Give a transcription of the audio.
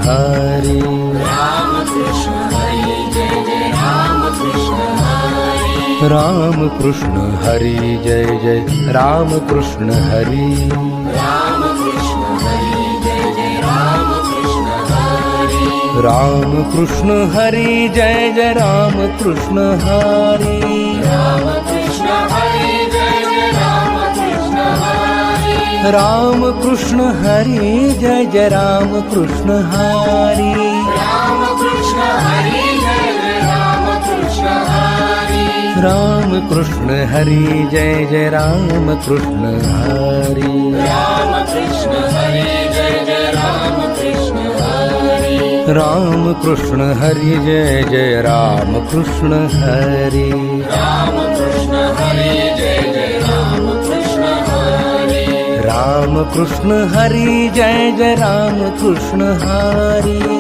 Hari Ram Krishna Hari Jai Jai Ram Krishna Hari Ram Krishna Hari Jai Jai Ram Krishna Hari Ram Krishna Hari Jai Jai Ram Krishna Hari Ram Krishna Hari Jai Jai Ram Krishna Hari Ram Krishna Hari Jai Jai Ram Krishna Hari Ram Krishna Hari Jai Jai Ram Krishna Hari Ram Krishna Hari Jai Jai Ram Krishna Hari Ram Krishna Hari Jai Jai Ram Krishna Hari Ram Krishna Hari Jai Jai Ram Krishna Hari Ram Krishna Hari Jai Jai Ram Krishna Hari Ram Krishna Hari Jai Jai Ram Krishna Hari Ram Krishna Hari Jai Jai Ram Krishna Hari